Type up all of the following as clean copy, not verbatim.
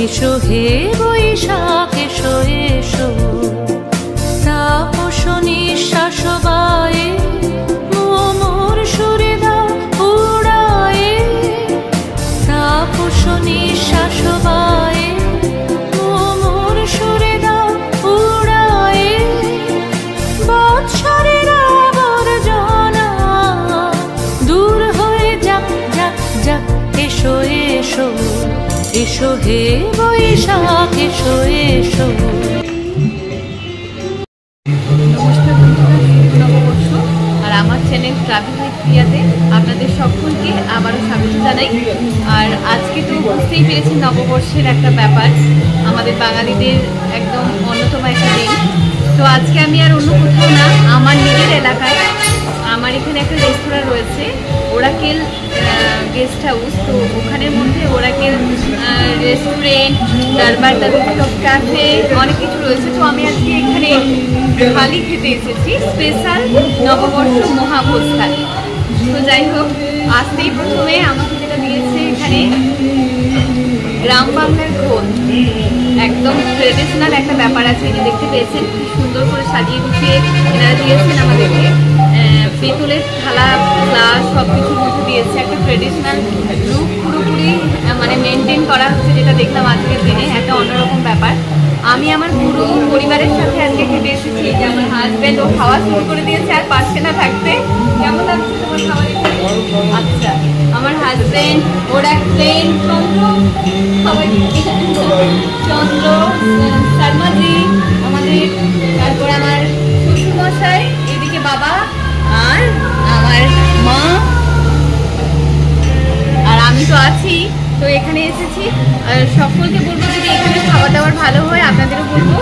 এসো হে বৈশাখ এসো এসো, তাপস নিঃশ্বাস বায়ে মোর সুরে দাও উড়ায়ে, তাপস নিঃশ্বাস বায়ে মোর সুরে দাও উড়ায়ে। বৎসরের আবর্জনা দূর হয়ে যাক যাক যাক, এসো এসো এসো হে বৈশাখ এসো এসো। নমস্কার বন্ধুরা, নববর্ষ আর আমার চ্যানেল ট্রাভেল উইথ প্রিয়াতে আপনাদের সকলকে আবারও স্বাগত জানাই। আর আজকে তো বুঝতেই পেরেছি নববর্ষের একটা ব্যাপার, আমাদের বাঙালিদের একদম অন্যতম একটা দিন। তো আজকে আমি আর অন্য কোথাও না, আমার নিজের এলাকায় আমার এখানে একটা রেস্তোরাঁ রয়েছে, ওরাকেল গেস্ট হাউস। তো ওখানের মধ্যে ওরাকেল রেস্টুরেন্ট, দরবার ক্যাফে অনেক কিছু রয়েছে। তো আমি আজকে এখানে থালি খেতে এসেছি, স্পেশাল নববর্ষ মহাভোজ থালি। তো যাই হোক, আসতেই প্রথমে আমাকে যেটা দিয়েছে এখানে গ্রাম বাংলার ঘোল, একদম ট্রেডিশনাল একটা ব্যাপার আছে। এই যে দেখতে পেয়েছেন কি সুন্দর করে সাজিয়ে গুছিয়ে এনারা দিয়েছেন আমাদেরকে, পেতলের থালা গ্লাস সব কিছুর মধ্যে দিয়েছে। একটা ট্রেডিশনাল লুক পুরোপুরি মানে মেনটেন করা হচ্ছে, যেটা দেখলাম আজকের দিনে একটা অন্যরকম ব্যাপার। আমি আমার পুরো পরিবারের সাথে আজকে খেতে এসেছি, যে আমার হাজব্যান্ড ও খাওয়া শুরু করে দিয়েছে আর পারছে না থাকতে। কেমন লাগছে তোমার খাওয়া? আচ্ছা, আমার হাজব্যান্ড, ওরা প্লেন চন্দ্র, সবাই চন্দ্র শর্মাজি আমাদের, তারপর আমার শ্বশুরমশাই, এদিকে বাবা আর আমার মা, আর আমি তো আছি। তো এখানে এসেছি, আর সকলকে বলবো যদি এখানে খাওয়া দাওয়ার ভালো হয় আপনাদেরও বলবো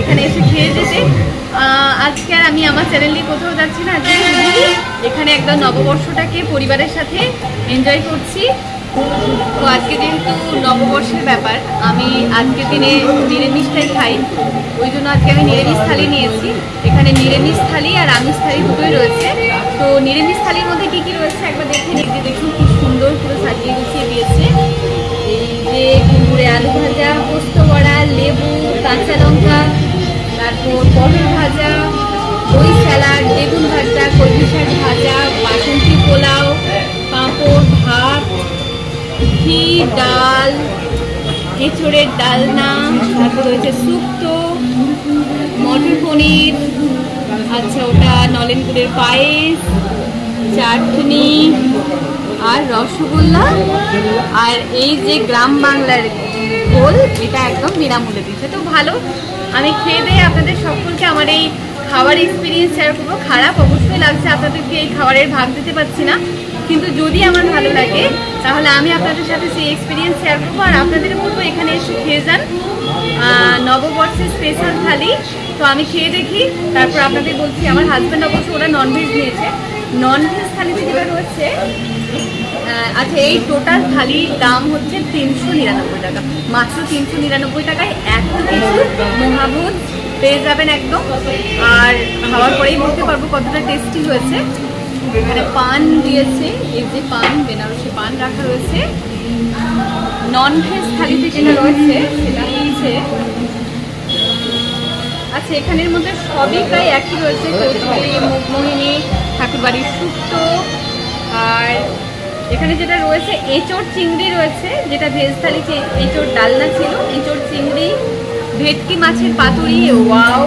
এখানে এসে খেয়ে যেতে। আজকে আর আমি আমার চ্যানেল নিয়ে কোথাও যাচ্ছি না, এখানে একদম নববর্ষটাকে পরিবারের সাথে এনজয় করছি। তো আজকে যেহেতু নববর্ষের ব্যাপার, আমি আজকের দিনে নিরামিষটাই খাই, ওই জন্য আজকে আমি নিরামিষ থালি নিয়েছি। এখানে নিরামিষ থালি আর আমিষ থালি দুটোই রয়েছে। তো নিরামিষ থালির মধ্যে কী কী রয়েছে একবার দেখে নিই। যে দেখুন কি সুন্দর পুরো সাজিয়ে গুছিয়ে দিয়েছে, এই যে কুমড়ে আলু ভাজা, পোস্ত বড়া, লেবু, কাঁচা লঙ্কা, তারপর পটল ভাজা, দই স্যালাড, বেগুন ভাজা, কলমি শাক ভাজা, বাসন্তী পোলাও, পাঁপড়, ভাত, ঘি, ডাল, এঁচড়ের ডালনা, তারপর রয়েছে শুক্তো, মটর পনির, আচ্ছা ওটা নলেন গুড়ের পায়েস, চাটনি আর রসগোল্লা, আর এই যে গ্রাম বাংলার ঘোল, এটা একদম বিনামূল্যে দিচ্ছে। তো ভালো, আমি খেয়ে দিয়ে আপনাদের সকলকে আমার এই খাওয়ার এক্সপিরিয়েন্স শেয়ার করবো। খারাপ অবশ্যই লাগছে, আপনাদেরকে এই খাবারের ভাগ দিতে পারছি না, কিন্তু যদি আমার ভালো লাগে তাহলে আমি আপনাদের সাথে সেই এক্সপিরিয়েন্স শেয়ার করবো। আর আপনাদের বলবো এখানে এসে খেয়ে যান, নববর্ষের স্পেশাল থালি। তো আমি খেয়ে দেখি, তারপর আপনাদের বলছি। আমার হাজব্যান্ড অবশ্য ওরা ননভেজ নিয়েছে। ননভেজ থালিতে যেটা রয়েছে, আচ্ছা এই টোটাল থালির দাম হচ্ছে 399 টাকা, মাত্র 399 টাকায় এত কিছু মহাভোজ পেয়ে যাবেন একদম। আর খাওয়ার পরেই বলতে পারবো কতটা টেস্টি হয়েছে। এখানে পান দিয়েছে, এই যে পান, বেনারসি পান রাখা রয়েছে। ননভেজ থালিতে যেটা রয়েছে সেটা হচ্ছে, আচ্ছা এখানের মধ্যে সবই প্রায় একই রয়েছে, কচুরি, মুখমোহিনী, ঠাকুরবাড়ির শুক্তো, আর এখানে যেটা রয়েছে এঁচড় চিংড়ি রয়েছে, যেটা ভেজ থালিতে এঁচড় ডালনা ছিল, এঁচড় চিংড়ি, ভেটকি মাছের পাতুরি। ওয়াও,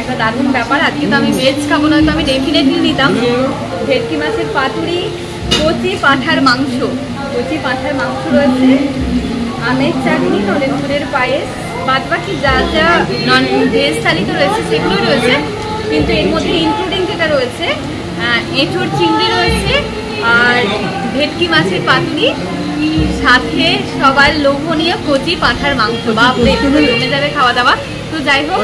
একটা দারুণ ব্যাপার। আজকে তো আমি ভেজ খাবো না, তো আমি ডেফিনেটলি নিতাম। ভেটকি মাছের পাতুরি, কচি পাঁঠার মাংস, কচি পাঁঠার মাংস রয়েছে, আমের চাটনি, নলেন গুড়ের পায়েস, বাদ বাকি যা যা নন ভেজ থালিতে রয়েছে সেগুলোই রয়েছে। কিন্তু এর মধ্যে ইনক্লুডিং যেটা রয়েছে, এঁচড় চিংড়ি রয়েছে আর ভেটকি মাছের পাতুরি, সাথে সবার লোভনীয় কচি পাঁঠার মাংস। বাপরে, পুরো জমে যাবে খাওয়া দাওয়া। তো যাই হোক,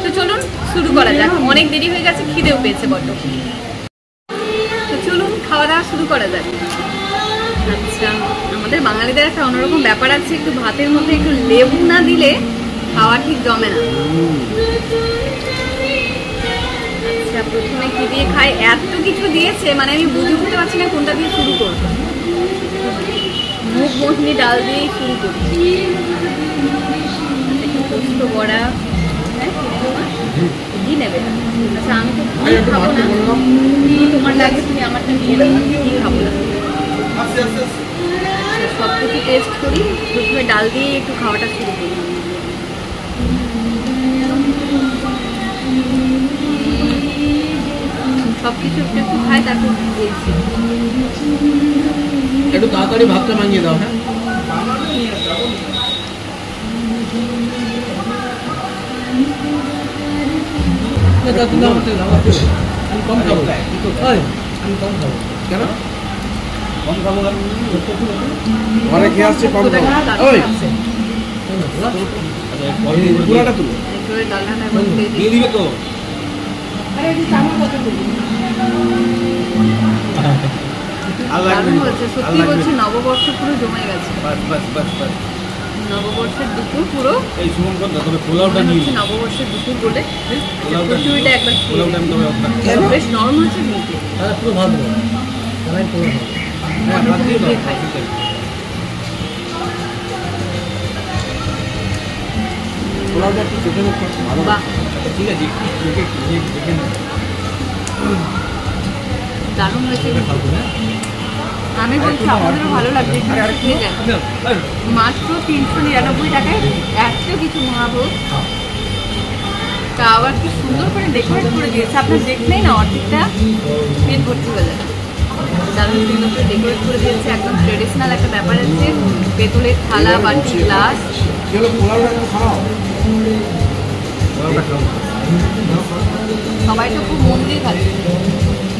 তো চলুন শুরু করা যাক, অনেক দেরি হয়ে গেছে, খিদেও পেয়েছে বড্ড। তো চলুন খাওয়া দাওয়া শুরু করা যাক। আচ্ছা, আমাদের বাঙালিদের একটা অন্যরকম ব্যাপার আছে, একটু ভাতের মধ্যে একটু লেবু না দিলে খাওয়া ঠিক জমে না। আচ্ছা, প্রথমে কি দিয়ে খাই? এত কিছু দিয়েছে, মানে আমি বুঝে উঠতে পারছি না কোনটা দিয়ে শুরু করবো। মুগ মোহিনী ডাল দিয়েই শুরু করছি। নেবে? আচ্ছা আমি তো ঘি খাবো না, কি তোমার লাগে তুমি আমারটা নিয়ে নেবে, আমি ঘি খাবো না। সব কিছু টেস্ট করি, প্রথমে ডাল দিয়ে একটু খাওয়াটা শুরু করি। সব কিছু একটু একটু খাই, তারপর বলছি। একটু তাড়াতাড়ি ভাতটা মাঙিয়ে দাও। হ্যাঁ আমি কম খাবো, আমি কম খাবো। কেন কম খাবো? ঘরে খেয়ে আসছে, কম খাবো। পুরাটা তুলো দিয়ে দিবে তো। সত্যি বলছি, নববর্ষ পুরো জমে গেছে। নববর্ষের দুপুর পুরো এই শুভঙ্কর তবে পোলাওটা নিয়ে নববর্ষের দুপুর বলে কচুরিটা একবার বেশ নরম হয়েছে কিন্তু পুরো ভাত খাই। পোলাওটা একটু চেখে নেব, ভালো। ঠিক আছে, দারুণ হয়েছে। আমি বলছি আপনাদেরও ভালো লাগবে, মাত্র 399 টাকায় এত কিছু মহাভোগ, তা আবার কি সুন্দর করে ডেকোরেট করে দিয়েছে। আপনার দেখলেই না অর্ধেকটা পেট ভর্তি হয়ে যাবে। দারুণ সুন্দর করে ডেকোরেট করে দিয়েছে, একদম ট্রেডিশনাল একটা ব্যাপার আছে। পেতলের থালা, বাটি, গ্লাস। সবাই তো খুব মন দিয়ে খাচ্ছে,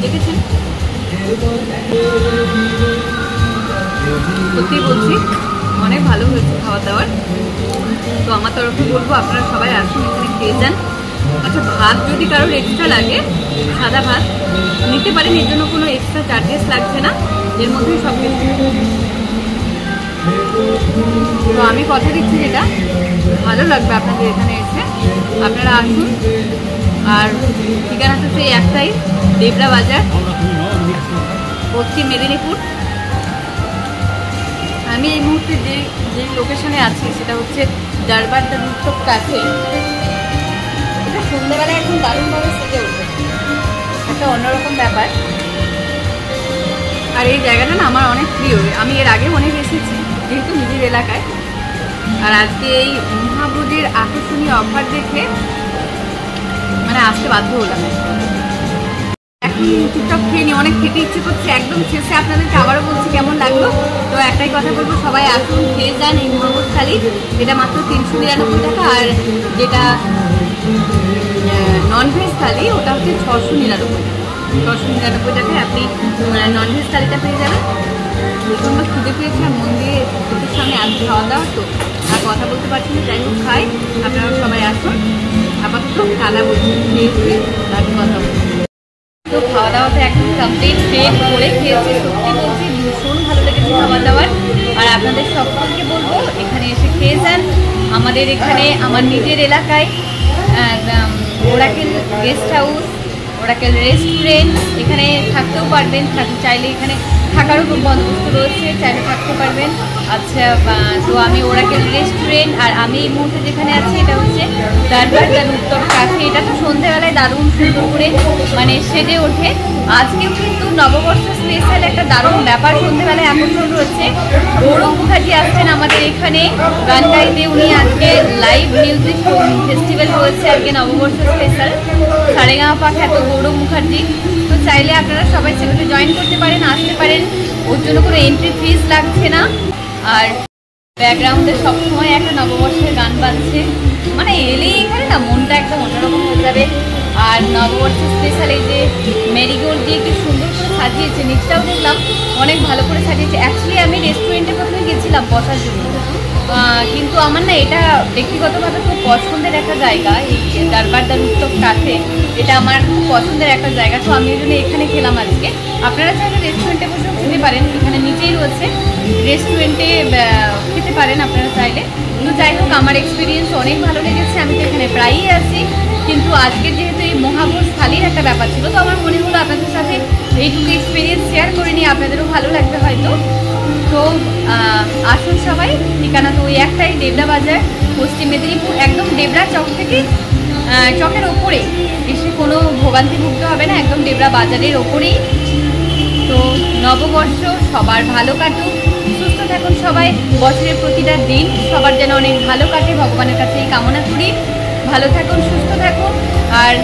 দেখেছেন? সত্যি বলছি অনেক ভালো হয়েছে খাওয়া দাওয়ার। তো আমার তরফে বলবো আপনারা সবাই আসুন, এখানে খেয়ে যান। আচ্ছা, ভাত যদি কারোর এক্সট্রা লাগে, সাদা ভাত নিতে পারেন, এর জন্য কোনো এক্সট্রা চার্জেস লাগছে না, এর মধ্যেই সব কিছু। তো আমি কথা দিচ্ছি, যেটা ভালো লাগবে আপনাদের এখানে এসে, আপনারা আসুন। আর ঠিকানাটা সেই একটাই, দেবরা বাজার, পশ্চিম মেদিনীপুর। আমি এই মুহূর্তে যে লোকেশনে আছি সেটা হচ্ছে দরবার দ্য রুফটপ ক্যাফে। এটা সন্ধ্যাবেলায় এখন দারুণভাবে সেজে ওঠে, একটা অন্যরকম ব্যাপার। আর এই জায়গাটা না আমার অনেক প্রিয়, আমি এর আগে অনেক এসেছি যেহেতু নিজের এলাকায়। আর আজকে এই মহাভোজের আকর্ষণীয় অফার দেখে মানে আসতে বাধ্য হলাম। এখন টুকটাক খেয়ে নিই, অনেক খেতে ইচ্ছে করছে। একদম শেষে আপনাদেরকে আবারও বলছি কেমন লাগলো। তো একটাই কথা বলবো, সবাই আসুন, খেয়ে যান এই মহাভোজ থালি। এটা মাত্র 399 টাকা, আর যেটা ননভেজ থালি ওটা হচ্ছে 699 টাকা। 699 টাকায় আপনি ননভেজ থালিটা পেয়ে যাবেন। প্রচণ্ড খুঁজে পেয়েছি, আর মন দিয়ে চোখের সামনে আসবে খাওয়া দাওয়া, তো আর কথা বলতে পারছি না, যাই হোক খাই। আপনারা সবাই আসুন। আপাতত খাওয়া বলছি, খেয়েছি তারপর কথা বলছি। তো খাওয়া দাওয়াতে একদম কমপ্লিট পেট ভরে খেয়েছি। সত্যি বলছি ভীষণ ভালো লেগেছে খাওয়া দাওয়ার। আর আপনাদের সকলকে বলবো এখানে এসে খেয়ে যান। আমাদের এখানে আমার নিজের এলাকায় Oracle guest house, Oracle restaurant, এখানে থাকতেও পারবেন, চাইলে এখানে থাকারও বন্দোবস্ত রয়েছে, চাইলে থাকতে পারবেন। আচ্ছা, তো আমি ওরাকেল রেস্টুরেন্ট, আর আমি এই মুহূর্তে যেখানে আছি এটা হচ্ছে দরবার দ্য রুফটপ ক্যাফে। এটা তো সন্ধ্যেবেলায় দারুণ সুন্দর করে মানে সেজে ওঠে। আজকেও কিন্তু নববর্ষ স্পেশাল একটা দারুণ ব্যাপার, সন্ধ্যেবেলায় আকর্ষণ রয়েছে। গৌরব মুখার্জি আসছেন আমাদের এখানে গান গাইতে। উনি আজকে লাইভ মিউজিক ফেস্টিভ্যাল হয়েছে আজকে নববর্ষ স্পেশাল, সারেগামাপা খ্যাত গৌরব মুখার্জি। তো চাইলে আপনারা সবাই সেখানে জয়েন করতে পারেন, আসতে পারেন, ওর জন্য কোনো এন্ট্রি ফিস লাগছে না। আর ব্যাকগ্রাউন্ডে সবসময় একটা নববর্ষের গান বাজছে, মানে এলেই এখানে না মনটা একদম অন্যরকম হয়ে যাবে। আর নববর্ষ স্পেশাল এই যে মেরিগোল্ড দিয়ে কি সুন্দর করে সাজিয়েছে, নিচটাও দেখলাম অনেক ভালো করে সাজিয়েছে। অ্যাকচুয়ালি আমি রেস্টুরেন্টে প্রথমে গেছিলাম বসার জন্য, কিন্তু আমার না এটা ব্যক্তিগতভাবে খুব পছন্দের একটা জায়গা, এই দরবার দ্য রুফটপ ক্যাফে, এটা আমার খুব পছন্দের একটা জায়গা। তো আমি ওই জন্য এখানে খেলাম আজকে। আপনারা চাইলে রেস্টুরেন্টে বসেও খেতে পারেন, এখানে নিচেই রয়েছে, রেস্টুরেন্টে খেতে পারেন আপনারা চাইলে। কিন্তু যাই হোক, আমার এক্সপিরিয়েন্স অনেক ভালো লেগেছে, আমি তো এখানে প্রায়ই আসি। কিন্তু আজকে যেহেতু এই মহাভোজ থালির একটা ব্যাপার ছিল, তো আমার মনে হলো আপনাদের সাথে এইটুকু এক্সপিরিয়েন্স শেয়ার করে নিয়ে আপনাদেরও ভালো লাগবে হয়তো। তো আসুন সবাই, ঠিকানা তো ওই একটাই, দেবরা বাজার, পশ্চিম মেদিনীপুর, একদম দেবরা চক থেকে চকের ওপরে, এসে কোনো ভোগান্তি ভুগতে হবে না, একদম ডেবরা বাজারের ওপরেই। তো নববর্ষ সবার ভালো কাটুক, সুস্থ থাকুন সবাই, বছরের প্রতিটা দিন সবার যেন অনেক ভালো কাটে, ভগবানের কাছে এই কামনা করি। ভালো থাকুন, সুস্থ থাকুন। আর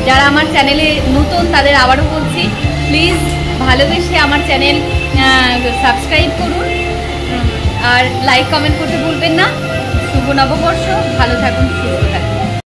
যারা আমার চ্যানেলে নতুন তাদের আবারও বলছি, প্লিজ ভালোবেসে আমার চ্যানেল সাবস্ক্রাইব করুন, আর লাইক কমেন্ট করতে ভুলবেন না। শুভ নববর্ষ, ভালো থাকুন, সুস্থ থাকুন।